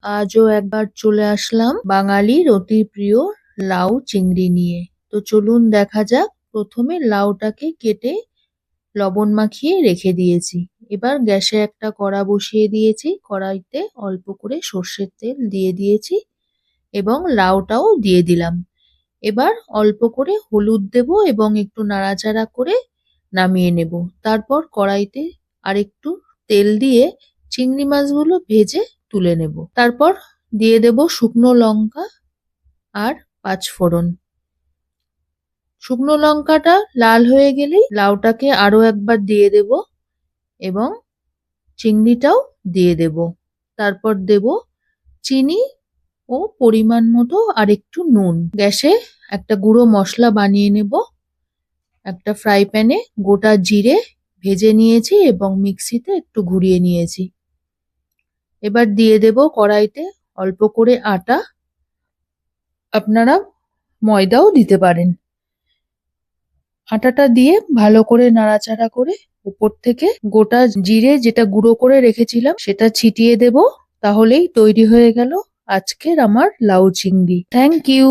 আজও একবার চলে আসলাম বাঙালির অতি প্রিয় লাউ চিংড়ি নিয়ে। তো চলুন দেখা যাক। প্রথমে লাউটাকে কেটে লবণ মাখিয়ে রেখে দিয়েছি। এবার গ্যাসে একটা কড়া বসিয়ে দিয়েছি। কড়াইতে অল্প করে সর্ষের তেল দিয়ে দিয়েছি এবং লাউটাও দিয়ে দিলাম। এবার অল্প করে হলুদ দেব এবং একটু নাড়াচাড়া করে নামিয়ে নেব। তারপর কড়াইতে আরেকটু তেল দিয়ে চিংড়ি মাছগুলো ভেজে তুলে নেব। তারপর দিয়ে দেব শুকনো লঙ্কা আর পাঁচফোড়ন। শুকনো লঙ্কাটা লাল হয়ে গেলেই লাউটাকে আরো একবার দিয়ে দেব এবং চিংড়িটাও দিয়ে দেব। তারপর দেব চিনি ও পরিমাণ মতো আরেকটু নুন। গ্যাসে একটা গুঁড়ো মশলা বানিয়ে নেব। একটা ফ্রাই প্যানে গোটা জিরে ভেজে নিয়েছি এবং মিক্সিতে একটু ঘুরিয়ে নিয়েছি। এবার দিয়ে দেব কড়াইতে অল্প করে আটা, আপনারা ময়দাও দিতে পারেন। আটাটা দিয়ে ভালো করে নাড়াচাড়া করে উপর থেকে গোটা জিরে যেটা গুঁড়ো করে রেখেছিলাম সেটা ছিটিয়ে দেব। তাহলেই তৈরি হয়ে গেল আজকের আমার লাউ চিংড়ি। Thank you.